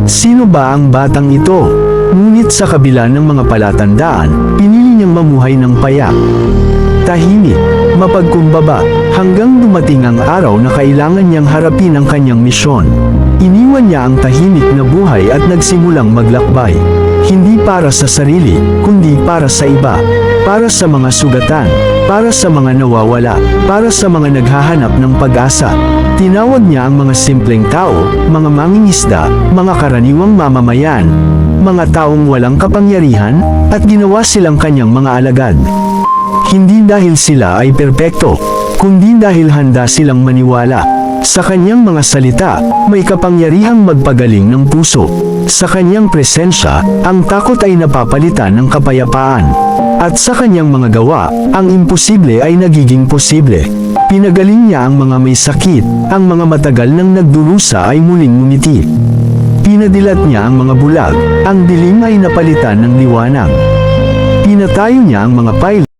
Sino ba ang batang ito? Ngunit sa kabila ng mga palatandaan, pinili niyang mamuhay ng payak. Tahimik, mapagkumbaba, hanggang dumating ang araw na kailangan niyang harapin ang kanyang misyon. Iniwan niya ang tahimik na buhay at nagsimulang maglakbay. Hindi para sa sarili, kundi para sa iba. Para sa mga sugatan, para sa mga nawawala, para sa mga naghahanap ng pag-asa. Tinawag niya ang mga simpleng tao, mga mangingisda, mga karaniwang mamamayan, mga taong walang kapangyarihan, at ginawa silang kanyang mga alagad. Hindi dahil sila ay perpekto, kundi dahil handa silang maniwala. Sa kanyang mga salita, may kapangyarihang magpagaling ng puso. Sa kanyang presensya, ang takot ay napapalitan ng kapayapaan. At sa kanyang mga gawa, ang imposible ay nagiging posible. Pinagaling niya ang mga may sakit, ang mga matagal nang nagdurusa ay muling ngumiti. Pinadilat niya ang mga bulag, ang dilim ay napalitan ng liwanag. Pinatayo niya ang mga pilot